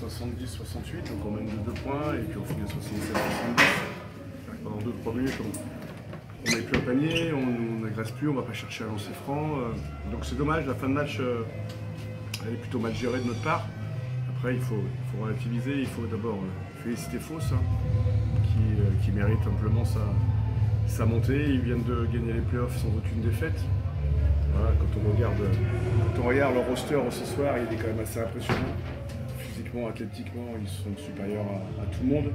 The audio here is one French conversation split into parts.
70-68, donc on mène de 2 points, et puis on finit à 77-70. Pendant 2-3 minutes, on met plus un panier, on n'agresse plus, on ne va pas chercher à lancer franc. Donc c'est dommage, la fin de match, elle est plutôt mal gérée de notre part. Après, il faut relativiser, il faut d'abord féliciter Fos, qui mérite amplement sa montée. Ils viennent de gagner les playoffs sans aucune défaite. Voilà, quand on regarde leur roster ce soir, il est quand même assez impressionnant. Physiquement, athlétiquement, ils sont supérieurs à tout le monde.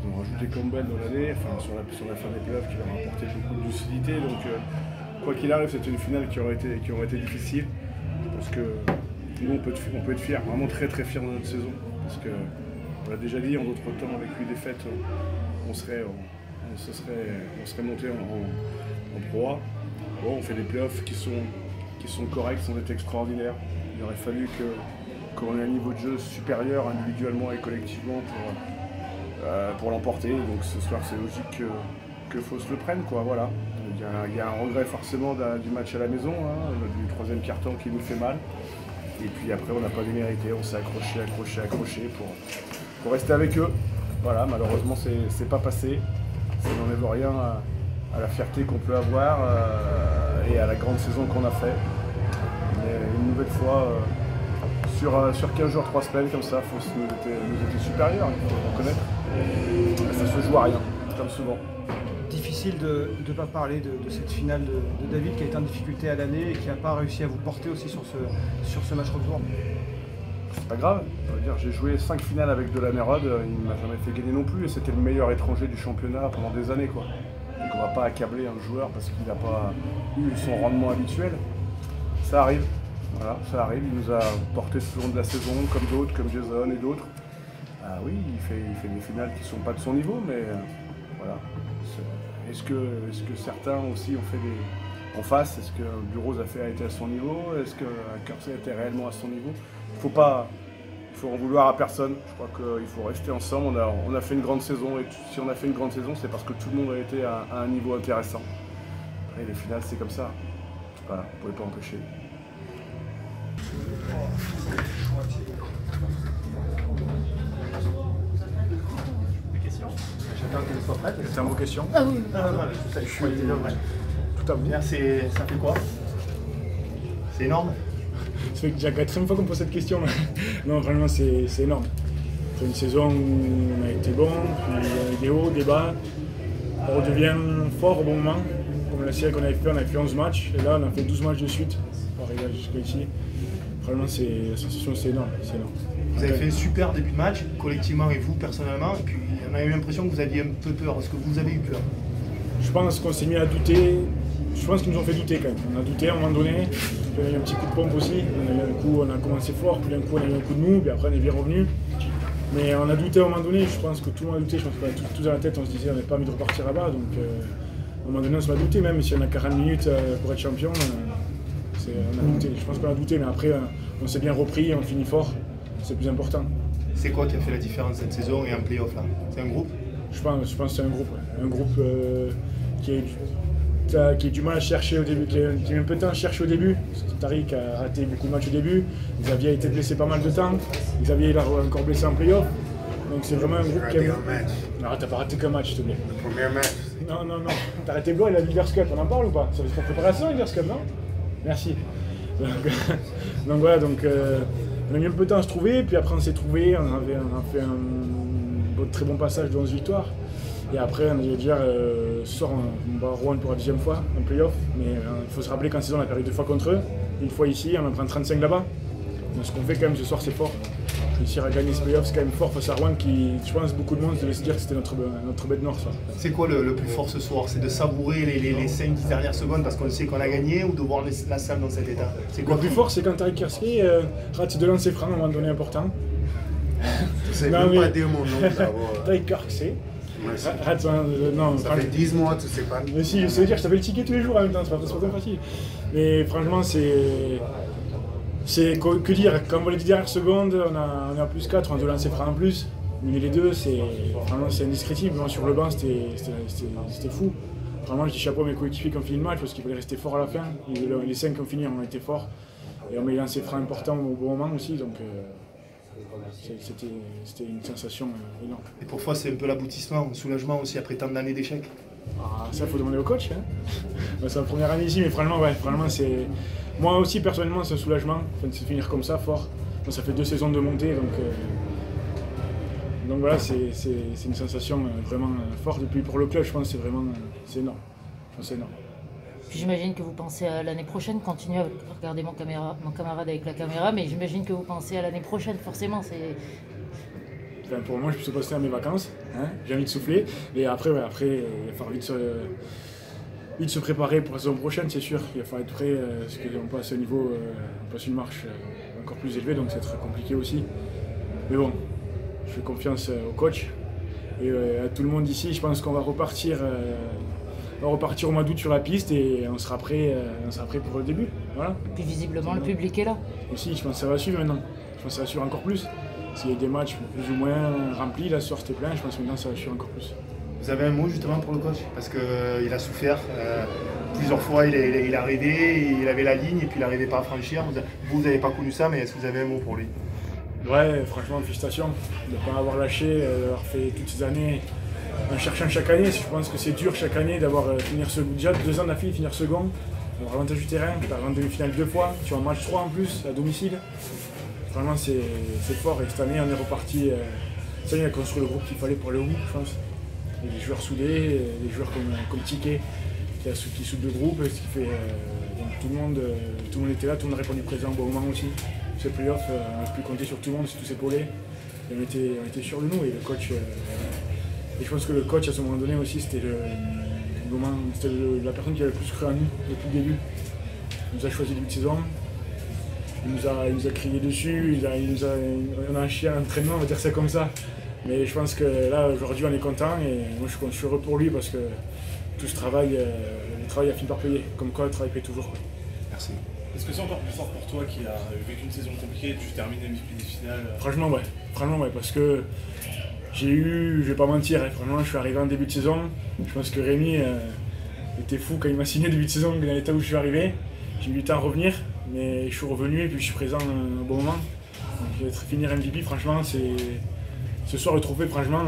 Ils ont rajouté Campbell dans l'année, enfin sur la fin des playoffs, qui leur a apporté beaucoup de lucidité. Donc, quoi qu'il arrive, c'était une finale qui aurait été difficile. Parce que nous, on peut être fiers, vraiment très très fiers de notre saison. Parce que, on l'a déjà dit, en d'autres temps, avec 8 défaites, on serait monté en Pro A. Bon, on fait des playoffs qui sont corrects, sans être extraordinaires. Il aurait fallu qu'on ait un niveau de jeu supérieur individuellement et collectivement pour l'emporter. Donc ce soir, c'est logique que Fos le prenne, quoi. Voilà. Il y a un regret forcément du match à la maison, du troisième quart-temps qui nous fait mal. Et puis après, on n'a pas démérité, on s'est accroché pour rester avec eux. Voilà, malheureusement, c'est pas passé. Ça n'enlève rien à la fierté qu'on peut avoir et à la grande saison qu'on a fait. Mais une nouvelle fois, sur 15 jours, 3 semaines, comme ça, Fos nous était supérieur, il faut le reconnaître. Ça se joue à rien, comme souvent. Difficile de ne pas parler de cette finale de David qui a été en difficulté à l'année et qui n'a pas réussi à vous porter aussi sur ce match retour. C'est pas grave, j'ai joué 5 finales avec Delamerode, il ne m'a jamais fait gagner non plus et c'était le meilleur étranger du championnat pendant des années, quoi. Donc on ne va pas accabler un joueur parce qu'il n'a pas eu son rendement habituel. Ça arrive, voilà, ça arrive, il nous a porté tout au long de la saison, comme d'autres, comme Jason et d'autres. Ah oui, il fait des finales qui ne sont pas de son niveau, mais voilà. Est-ce que certains aussi ont fait en face? Est-ce que Bureau a été à son niveau? Est-ce que Kersey a été réellement à son niveau? Il faut en vouloir à personne. Je crois qu'il faut rester ensemble. On a fait une grande saison et si on a fait une grande saison, c'est parce que tout le monde a été à un niveau intéressant. Après, les finales, c'est comme ça. Voilà, on ne pouvait pas empêcher. J'attends qu'elle soit prête. C'est vos questions? Ah oui. Je suis tout à vous. Ça fait quoi? C'est énorme? Ça fait déjà la 4e fois qu'on pose cette question. Non, vraiment, c'est énorme. C'est une saison où on a été bon, puis il y a des hauts, des bas. On redevient fort au bon moment. Comme la série qu'on avait fait 11 matchs. Et là, on a fait 12 matchs de suite pour arriver jusqu'à ici. Vraiment, la sensation, c'est énorme. Vous avez fait un super début de match, collectivement et vous personnellement. Et puis, on a eu l'impression que vous aviez un peu peur. Est-ce que vous avez eu peur? Je pense qu'on s'est mis à douter. Je pense qu'ils nous ont fait douter quand même. On a douté à un moment donné. Il y a eu un petit coup de pompe aussi. Un coup, on a commencé fort, puis d'un coup, on a eu un coup de mou, puis après, on est bien revenu. Mais on a douté à un moment donné. Je pense que tout le monde a douté. Je pense qu'on avait tout dans la tête. On se disait, on n'avait pas envie de repartir là-bas. Donc, à un moment donné, on s'est douté. Même si on a 40 minutes pour être champion, on a douté. Je pense qu'on a douté, mais après, on s'est bien repris. On finit fort. C'est le plus important. C'est quoi qui a fait la différence cette saison et en play-off là? C'est un groupe? Je pense que c'est un groupe. Ouais. Un groupe qui a du mal à chercher au début, qui a mis un peu de temps à chercher au début. Tariq a raté beaucoup de matchs au début. Xavier a été blessé pas mal de temps. Xavier il a encore blessé en play-off. Donc c'est vraiment un groupe qui a... Non, t'as pas raté qu'un match, s'il te plaît. Le premier match. Non. T'as arrêté quoi, la Leaders Cup? On en parle ou pas? Ça va être préparation, la Leaders Cup, non? Merci. Donc voilà, on a mis un peu de temps à se trouver, puis après on s'est trouvé, on a fait un très bon passage de 11 victoires. Et après, on a déjà ce soir, on bat Rouen pour la 2e fois, en play-off. Mais il faut se rappeler qu'en saison, on a perdu 2 fois contre eux. Une fois ici, on en prend 35 là-bas. Donc ce qu'on fait quand même ce soir, c'est fort. Réussir à gagner ce play-off, c'est quand même fort face à Rouen qui, je pense, beaucoup de monde devait se dire que c'était notre bête noire. C'est quoi le plus fort ce soir? C'est de savourer les 5-10 dernières secondes parce qu'on sait qu'on a gagné ou de voir la salle dans cet état? C'est quoi le plus fort? C'est quand Tariq Kersey rate 2 lancers francs à un moment donné important. C'est même pas dire mon nom d'abord. Tariq Kersey. Non, ça fait 10 mois, tu sais pas. Mais si, ça veut dire que je t'avais le ticket tous les jours en même temps, c'est pas facile. Mais franchement, c'est que dire, quand on voit les 10 dernières secondes, on est à plus 4, on a 2 lancers francs en plus. Mais les deux, c'est indescriptible. Moi, sur le banc, c'était fou. Vraiment, je dis chapeau à mes coéquipiers qui ont fini le match parce qu'il fallait rester fort à la fin. Et les 5 qui ont fini, on a été forts. Et on met les lancers francs importants au bon moment aussi. Donc C'était une sensation énorme. Et pour toi, c'est un peu l'aboutissement, un soulagement aussi après tant d'années d'échecs. Ah, ça, il faut demander au coach. Hein. C'est la première année ici, mais franchement, c'est... Moi aussi, personnellement, c'est un soulagement de se finir comme ça, fort. Moi, ça fait 2 saisons de montée, donc voilà, c'est une sensation vraiment forte. Et puis pour le club, je pense que c'est énorme. C'est énorme. Puis j'imagine que vous pensez à l'année prochaine, continuez à regarder mon camarade avec la caméra, mais j'imagine que vous pensez à l'année prochaine, forcément. Enfin, pour moi, je peux se passer à mes vacances, hein, j'ai envie de souffler. Et après, il va falloir vite se préparer pour la saison prochaine, c'est sûr. Il va falloir être prêt, parce qu'on passe à un niveau, on passe une marche encore plus élevée, donc c'est très compliqué aussi. Mais bon, je fais confiance au coach et à tout le monde ici. Je pense qu'on va repartir au mois d'août sur la piste et on sera prêt pour le début. Voilà. Puis visiblement, le public est là. Aussi, je pense que ça va suivre maintenant. Je pense que ça va suivre encore plus. S'il y a des matchs plus ou moins remplis, là, ce soir c'était plein, je pense que maintenant ça va suivre encore plus. Vous avez un mot justement pour le coach? Parce qu'il a souffert. Plusieurs fois, il est arrivé, il avait la ligne et puis il n'arrivait pas à franchir. Vous n'avez pas connu ça, mais est-ce que vous avez un mot pour lui? Ouais, franchement, félicitations de ne pas avoir lâché, d'avoir fait toutes ces années en cherchant chaque année. Je pense que c'est dur chaque année d'avoir déjà 2 ans d'affilée, finir second, avoir l'avantage du terrain, d'avoir en demi-finale 2 fois, sur un match 3 en plus, à domicile. Vraiment, c'est fort et cette année, on est reparti. Cette année, on a construit le groupe qu'il fallait pour aller au bout, je pense. Et des joueurs soudés, des joueurs comme Tiquet qui soudent le groupe, ce qui fait donc tout le monde était là, tout le monde a répondu présent au bon moment aussi. Ce playoff, on a pu compter sur tout le monde, sur tous ses épaules. Et on était sûr de nous et le coach. Et je pense que le coach à ce moment donné aussi, c'était la personne qui avait le plus cru en nous depuis le début. Il nous a choisi début de saison. Il nous a crié dessus, on a un chien d'entraînement, on va dire ça comme ça. Mais je pense que là, aujourd'hui, on est content et moi, je suis heureux pour lui parce que tout ce travail, le travail a fini par payer. Comme quoi, le travail paye toujours. Merci. Est-ce que c'est encore plus fort pour toi qui a vécu une saison compliquée, tu termines MVP des finales? Franchement, ouais, parce que je vais pas mentir, franchement, je suis arrivé en début de saison. Je pense que Rémi était fou quand il m'a signé début de saison, dans l'état où je suis arrivé. J'ai eu du temps à revenir, mais je suis revenu et puis je suis présent au bon moment. Donc, finir MVP, franchement, ce soir le trophée, franchement,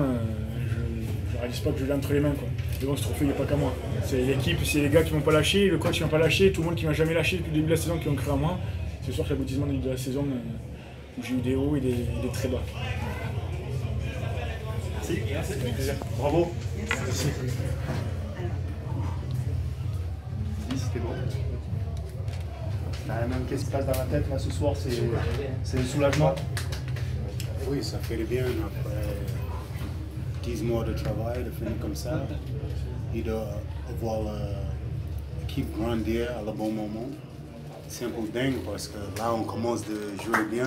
je réalise pas que je l'ai entre les mains, quoi. Mais bon, ce trophée, il n'est pas qu'à moi. C'est l'équipe, c'est les gars qui m'ont pas lâché, le coach qui m'a pas lâché, tout le monde qui m'a jamais lâché depuis le début de la saison qui ont cru à moi. Ce soir, c'est l'aboutissement de la saison où j'ai eu des hauts et des très bas. Merci, bravo. Merci. C'était bon. Même qu'est-ce qui se passe dans la tête là ce soir, c'est le soulagement. Oui, ça fait du bien après 10 mois de travail, de finir comme ça et de voir l'équipe grandir à le bon moment. C'est un peu dingue parce que là on commence de jouer bien.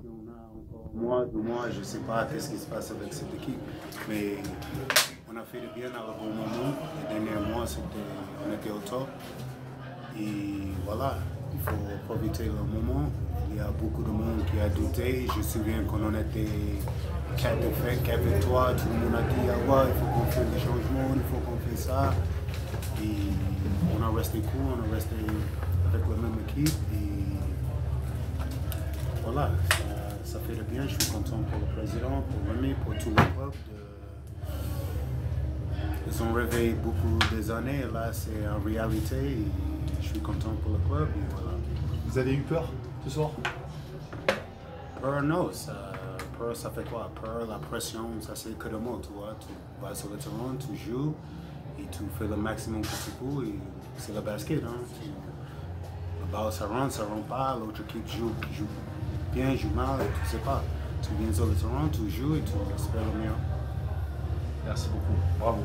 On a encore mois, 2 mois, je ne sais pas qu'est-ce qui se passe avec cette équipe, mais on a fait du bien à le bon moment. Les derniers mois, on était au top. Et voilà, il faut profiter le moment. Il y a beaucoup de monde qui a douté. Je me souviens qu'on en était 4 défaites, 4 victoires. Tout le monde a dit, ah ouais, il faut qu'on fasse des changements, il faut qu'on fasse ça. Et on a resté cool, on a resté avec la même équipe. Et voilà, ça fait du bien. Je suis content pour le président, pour Rémi, pour tout le club. Ils ont rêvé beaucoup des années et là c'est en réalité. Et je suis content pour le club. Et voilà. Vous avez eu peur ce soir? Peur, non. Peur, ça fait quoi? Peur, la pression, ça c'est que le mot, tu vois. Tu vas sur le terrain, tu joues et tu fais le maximum que tu peux. Et c'est le basket, hein. Le ballon, ça rentre pas. L'autre équipe joue bien, joue mal, et tu sais pas. Tu viens sur le terrain, tu joues et tu espères le meilleur. Merci beaucoup. Bravo.